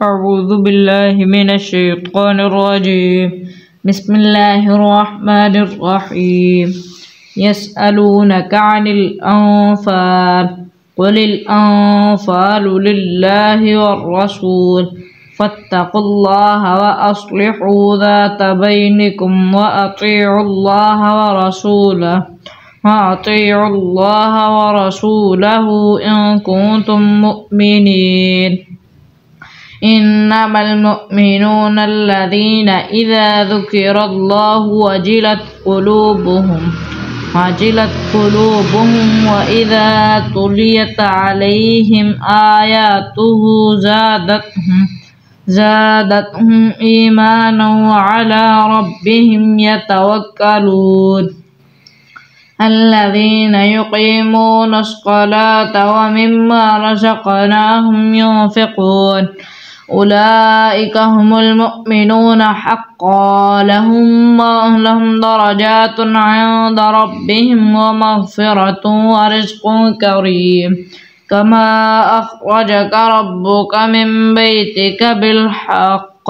أعوذ بالله من الشيطان الرجيم. بسم الله الرحمن الرحيم. يسألونك عن الأنفال قل الأنفال لله والرسول فاتقوا الله وأصلحوا ذات بينكم وأطيعوا الله ورسوله إن كنتم مؤمنين. إنما المؤمنون الذين إذا ذكر الله وجلت قلوبهم وإذا تليت عليهم آياته زادتهم إيمانا وعلى ربهم يتوكلون. الذين يقيمون الصلاة ومما رزقناهم ينفقون أولئك هم المؤمنون حقا لهم درجات عند ربهم ومغفرة ورزق كريم. كما أخرجك ربك من بيتك بالحق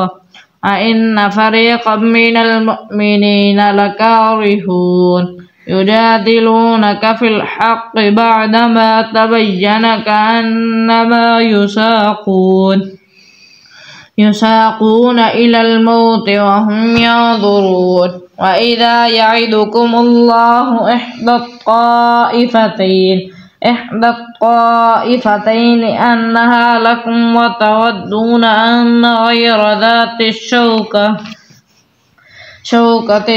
وإن فريقا من المؤمنين لكارهون يجادلونك في الحق بعدما تبين كأنما يساقون إلى الموت وهم ينظرون. وإذا يعدكم الله إحدى الطائفتين أنها لكم وتودون أن غير ذات الشوكة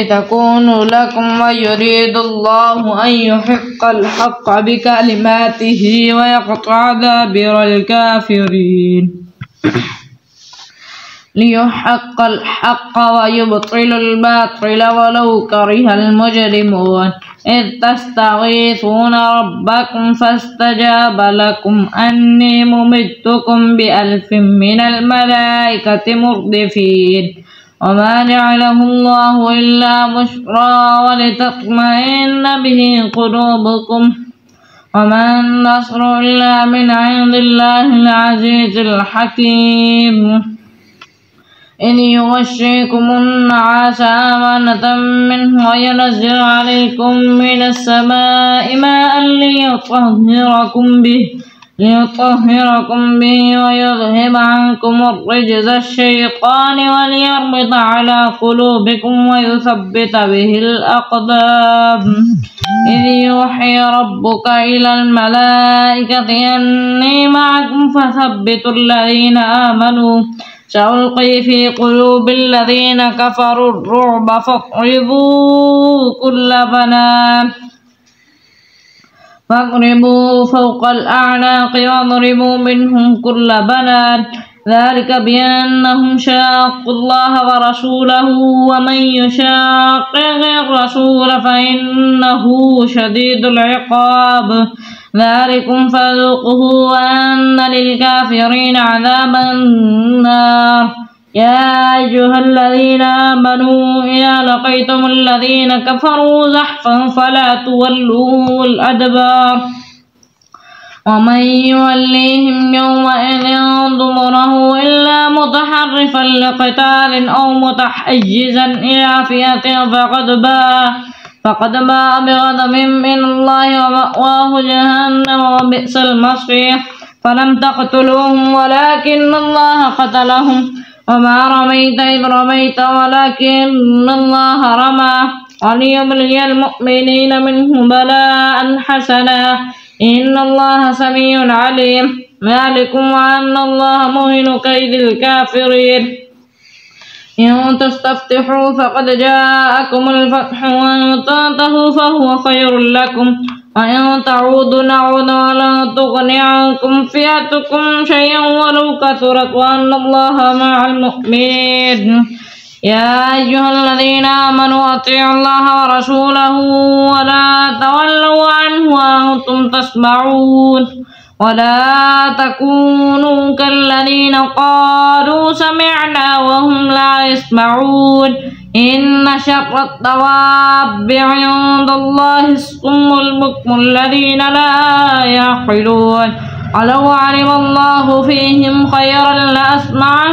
تكون لكم ويريد الله أن يحق الحق بكلماته ويقطع دابر الكافرين ليحق الحق ويبطل الباطل ولو كره المجرمون. إذ تستغيثون ربكم فاستجاب لكم أني ممدكم ب1000 من الملائكة مردفين. وما جعله الله إلا بشرى ولتطمئن به قلوبكم وما النصر إلا من عند الله العزيز الحكيم. إذ يغشيكم النعاس أمانة منه وينزل عليكم من السماء ماء ليطهركم به ويذهب عنكم الرجز الشيطان وليربط على قلوبكم ويثبت به الأقدام. إذ يوحي ربك إلى الملائكة أني معكم فثبتوا الذين آمنوا سألقي في قلوب الذين كفروا الرعب فاضربوا فوق الأعناق واضربوا منهم كل بنان. ذلك بأنهم شاقوا الله ورسوله ومن يشاقق الرسول فإنه شديد العقاب. ذلكم فذوقوه وأن للكافرين عذاب النار. يا أيها الذين آمنوا إذا لقيتم الذين كفروا زحفا فلا تولوه الأدبار ومن يوليهم يومئذ دبره إلا متحرفا لقتال أو متحيزا إلى فئة فقد باء بغضب من الله ومأواه جهنم وبئس المصير. فلم تقتلوهم ولكن الله قتلهم وما رميت إذ رميت ولكن الله رمى وليبلي المؤمنين منه بلاء حسنا إن الله سميع عليم. ذلكم وأن الله مهن كيد الكافرين. إن تستفتحوا فقد جاءكم الفتح وإن تنتهوا فهو خير لكم وإن تعودوا نعود ولا تغني عنكم فئتكم شيئا ولو كثرت وأن الله مع المؤمنين. يا أيها الذين آمنوا أطيعوا الله ورسوله ولا تولوا عنه وأنتم تسمعون. ولا تكونوا كالذين قالوا سمعنا وهم لا يسمعون. إن شر الدواب عند الله الصم البكم الذين لا يعقلون. ولو علم الله فيهم خيرا لأسمعهم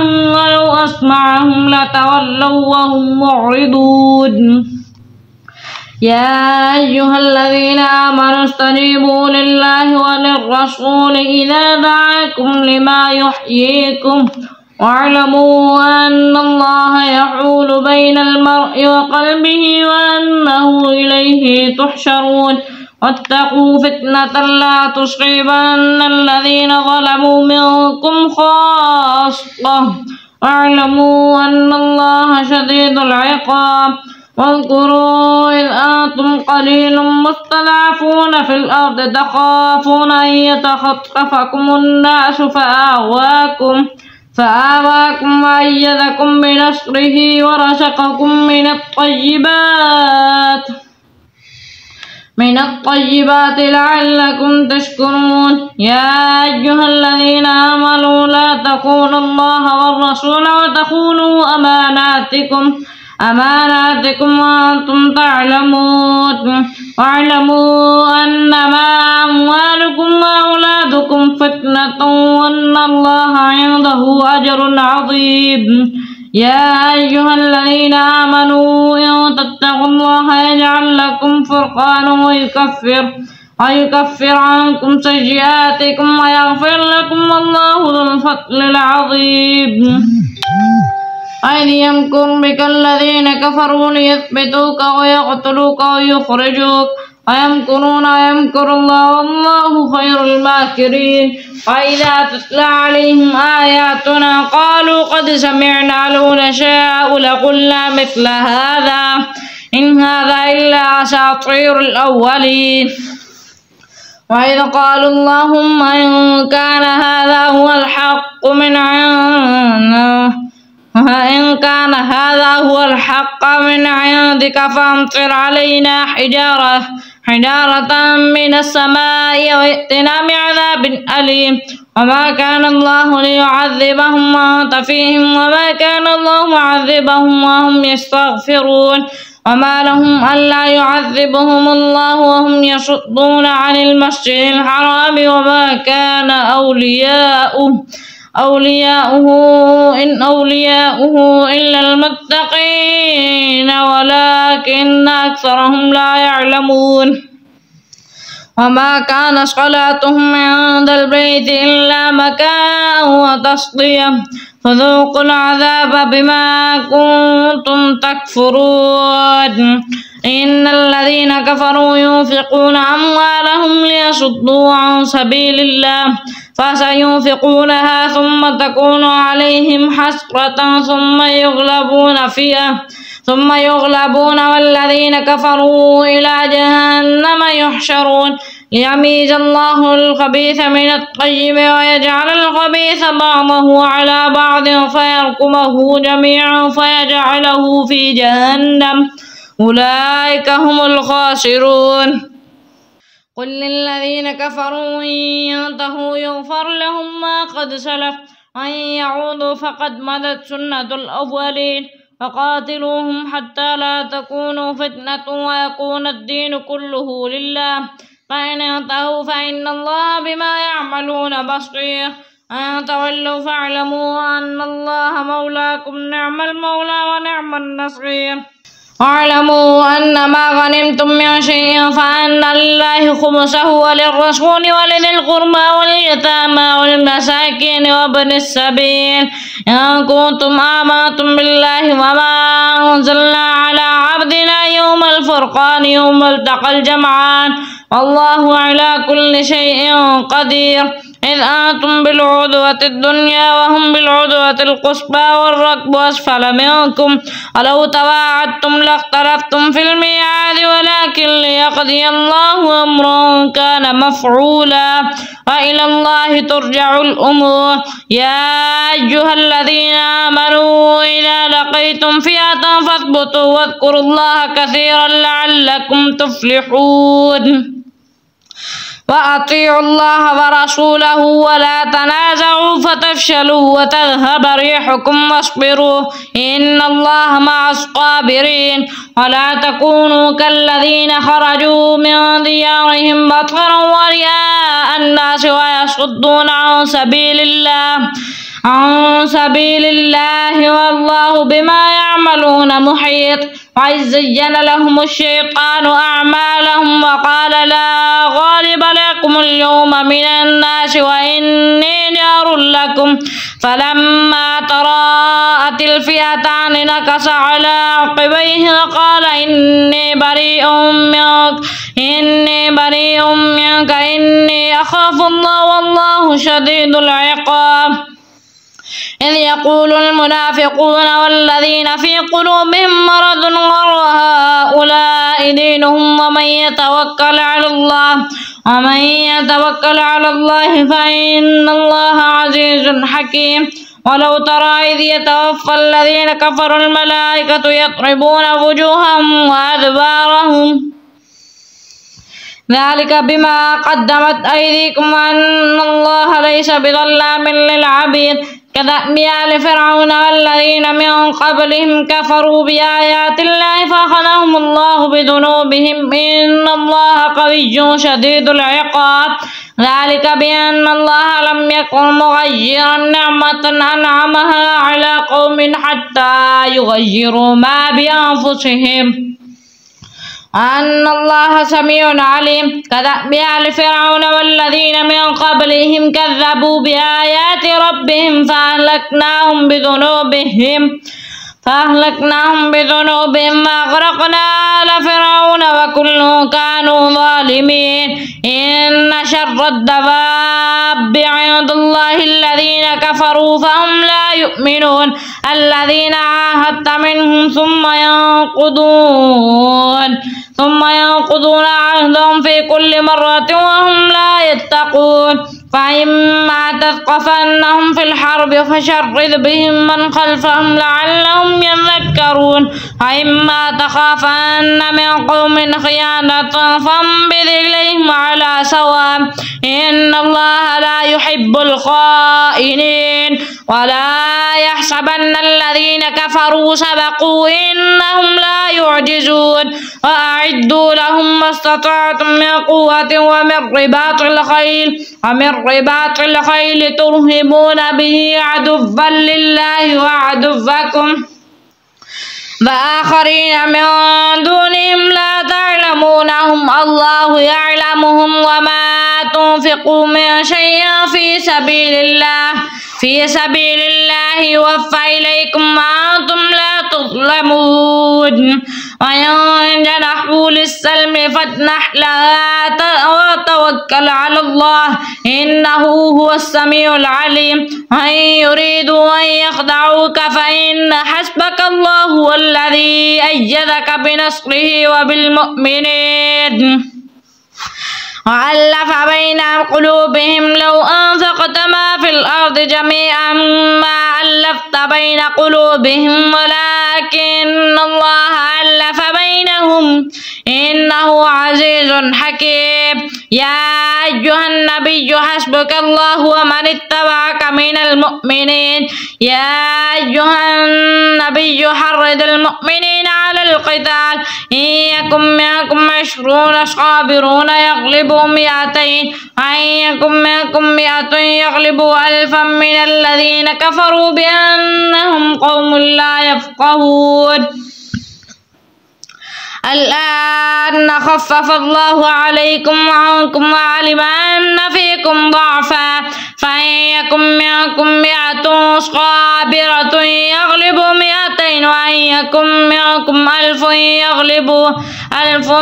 أسمعهم لتولوا وهم معرضون. يا أيها الذين آمنوا استجيبوا لله وللرسول إذا دعاكم لما يحييكم واعلموا أن الله يحول بين المرء وقلبه وأنه إليه تحشرون. واتقوا فتنة لا تصيبن الذين ظلموا منكم خاصة واعلموا أن الله شديد العقاب. واذكروا إذ أنتم قليل مستضعفون في الأرض تخافون أن يتخطفكم الناس فآواكم وأيدكم بنصره ورزقكم من الطيبات لعلكم تشكرون. يا أيها الذين آمنوا لا تخونوا الله والرسول وتخونوا أماناتكم وأنتم تعلمون. واعلموا أنما أموالكم وأولادكم فتنة وأن الله عنده أجر عظيم. يا أيها الذين آمنوا إن تتقوا الله يجعل لكم فرقانا ويكفر عنكم سيئاتكم ويغفر لكم والله ذو الفضل العظيم. إذ يمكر بك الذين كفروا ليثبتوك ويقتلوك ويخرجوك ويمكرون ويمكر الله والله خير الماكرين. وإذا تتلى عليهم آياتنا قالوا قد سمعنا لو نشاء لقلنا مثل هذا إن هذا إلا أساطير الأولين. وإذ قالوا اللهم إن كان هذا هو الحق من عندك فامطر علينا حجارة من السماء وائتنا بعذاب أليم. وما كان الله ليعذبهم وأنت فيهم وما كان الله معذبهم وهم يستغفرون. وما لهم ألا يعذبهم الله وهم يصدون عن المسجد الحرام وما كان أولياؤه إلا المتقين ولكن أكثرهم لا يعلمون. وما كان صلاتهم عند البيت إلا مكاء وتصدية فذوقوا العذاب بما كنتم تكفرون. إن الذين كفروا ينفقون أموالهم ليصدوا عن سبيل الله فسينفقونها ثم تكون عليهم حسرة ثم يغلبون والذين كفروا إلى جهنم يحشرون. ليميز الله الخبيث من الطيب ويجعل الخبيث بعضه على بعض فيركمه جميعا فيجعله في جهنم أولئك هم الخاسرون. قل للذين كفروا إن ينتهوا يغفر لهم ما قد سلف وإن يعودوا فقد مضت سنة الأولين. فقاتلوهم حتى لا تكون فتنة ويكون الدين كله لله فإن انتهوا فإن الله بما يعملون بصير. أن تولوا فاعلموا أن الله مولاكم نعم المولى ونعم النصير. واعلموا أن ما غنمتم من شيء فأن لله خمسه وللرسول ولذي القربى واليتامى والمساكين وابن السبيل إن كنتم آمنتم بالله وما أنزلنا على عبدنا يوم الفرقان يوم التقى الجمعان والله على كل شيء قدير. إذ أنتم بالعدوة الدنيا وهم بالعدوة القصبى والركب أسفل منكم ولو تواعدتم لاختلفتم في الميعاد ولكن ليقضي الله أمرا كان مفعولا وإلى الله ترجع الأمور. يا أيها الذين آمنوا إذا لقيتم فئة فاثبتوا واذكروا الله كثيرا لعلكم تفلحون. وأطيعوا الله ورسوله ولا تنازعوا فتفشلوا وتذهب ريحكم واصبروا إن الله مع الصابرين. ولا تكونوا كالذين خرجوا من ديارهم بطرا ورئاء الناس ويصدون عن سبيل الله والله والله بما يعملون محيط. وإذ زين لهم الشيطان أعمالهم وقال لا غالب لكم اليوم من الناس وإني جار لكم فلما تراءت الفئتان نكص على عقبيه وقال إني بريء منك إني أخاف الله والله شديد العقاب. إذ يقول المنافقون والذين في قلوبهم مرض غر هؤلاء دينهم ومن يتوكل على الله فإن الله عزيز حكيم. ولو ترى إذ يتوفى الذين كفروا الملائكة يضربون وجوههم وأدبارهم ذلك بما قدمت أيديكم وأن الله ليس بظلام للعبيد. كدأب آل فرعون والذين من قبلهم كفروا بآيات الله فأخذهم الله بذنوبهم إن الله قوي شديد العقاب. ذلك بأن الله لم يكن مغيرا نعمة أنعمها على قوم حتى يغيروا ما بأنفسهم وأن الله سميع عليم. كدأب آل فرعون والذين من قبلهم كذبوا بآيات ربهم فأهلكناهم بذنوبهم وأغرقنا آل فرعون وكل كانوا ظالمين. إن شر الدواب عند الله الذين كفروا فهم لا يؤمنون الذين عاهدت منهم ثم ينقضون عهدهم في كل مرة وهم لا يتقون. فإما تثقفنهم في الحرب فشرد بهم من خلفهم لعلهم يذكرون. وإما تخافن من قوم خيانة فانبذ إليهم على سواء إن الله لا يحب الخائنين. ولا يحسبن الذين كفروا سبقوا إنهم لا يعجزون. وأعدوا لهم ما استطعتم من قوة ومن رباط الخيل ترهبون به عدوا لله وعدوكم وآخرين من دونهم لا تعلمونهم الله يعلمهم. وما تنفقوا من شيء في سبيل الله يوفى إليكم وأنتم لا تظلمون. وإن جنحوا للسلم فاجنح لها وتوكل على الله إنه هو السميع العليم. وإن يريدوا أن يخدعوك فإن حسبك الله هو الذي أيدك بنصره وبالمؤمنين. وألف بين قلوبهم لو أنفقت ما في الأرض جميعا ما ألفت بين قلوبهم ولكن الله ألف بينهم إنه عزيز حكيم. يا أيها النبي حسبك الله ومن اتبعك من المؤمنين. يا أيها النبي حرض المؤمنين على القتال إن يكن منكم 20 صابرون يغلبوا 200 وإن يكن منكم 100 يغلبوا 1000 من الذين كفروا بأنهم قوم لا يفقهون. الآن خفف الله عليكم وعنكم وعلم أن فيكم ضعفا فإن يكن منكم 100 صابرة يغلبوا 200 وإن يكن منكم 1000 يغلبوا 2000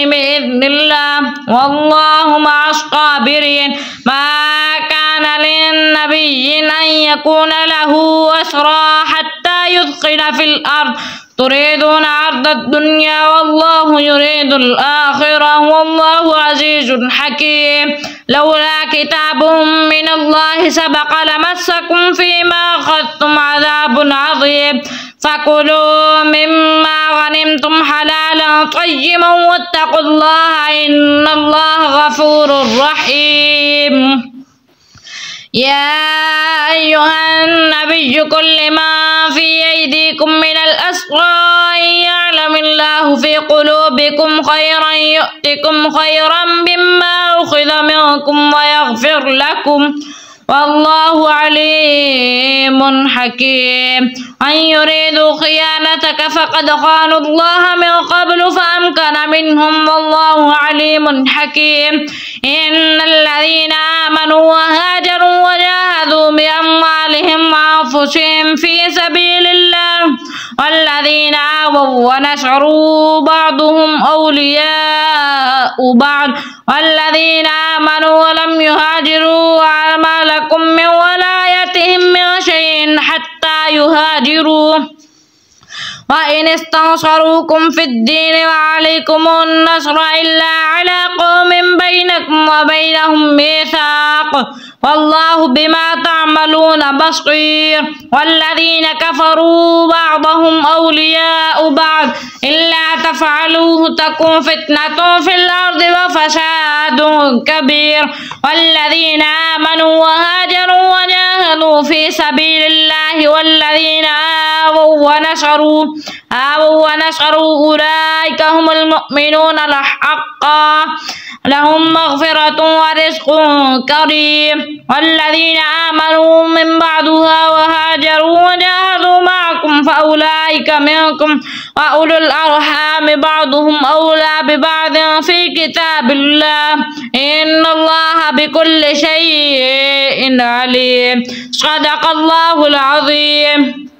بإذن الله والله مع الصابرين. ما كان للنبي أن يكون له أسرى حتى يثخن في الأرض تريدون عرض الدنيا والله يريد الآخرة والله عزيز حكيم. لولا كتاب من الله سبق لمسكم فيما أخذتم عذاب عظيم. فكلوا مما غنمتم حلالا طيبا واتقوا الله إن الله غفور رحيم. يا أيها النبي قل لمن في أيديكم من الأسرى إن يعلم الله في قلوبكم خيرا يؤتكم خيرا مما أخذ منكم ويغفر لكم والله عليم حكيم. أن يريدوا خيانتك فقد خانوا الله من قبل فأمكن منهم والله عليم حكيم. إن الذين آمنوا وهاجروا وجاهدوا بأموالهم وأنفسهم في سبيل الله والذين آووا ونصروا بعضهم أولياء بعض والذين آمنوا ولم يهاجروا وما لكم من ولايتهم من شيء حتى يهاجروا وإن استنصروكم في الدين وعليكم النصر إلا على قوم بينكم وبينهم ميثاق والله بما تعملون بصير. والذين كفروا بعضهم أولياء بعض إلا تفعلوه تكن فتنة في الأرض وفساد كبير. والذين آمنوا وهاجروا وجاهدوا في سبيل الله والذين آووا ونصروا أولئك هم المؤمنون حقا لهم مغفرة ورزق كريم. والذين آمنوا من بعدها وهاجروا وجاهدوا معكم فأولئك منكم وأولو الأرحام بعضهم أولى ببعض في كتاب الله إن الله بكل شيء عليم. صدق الله العظيم.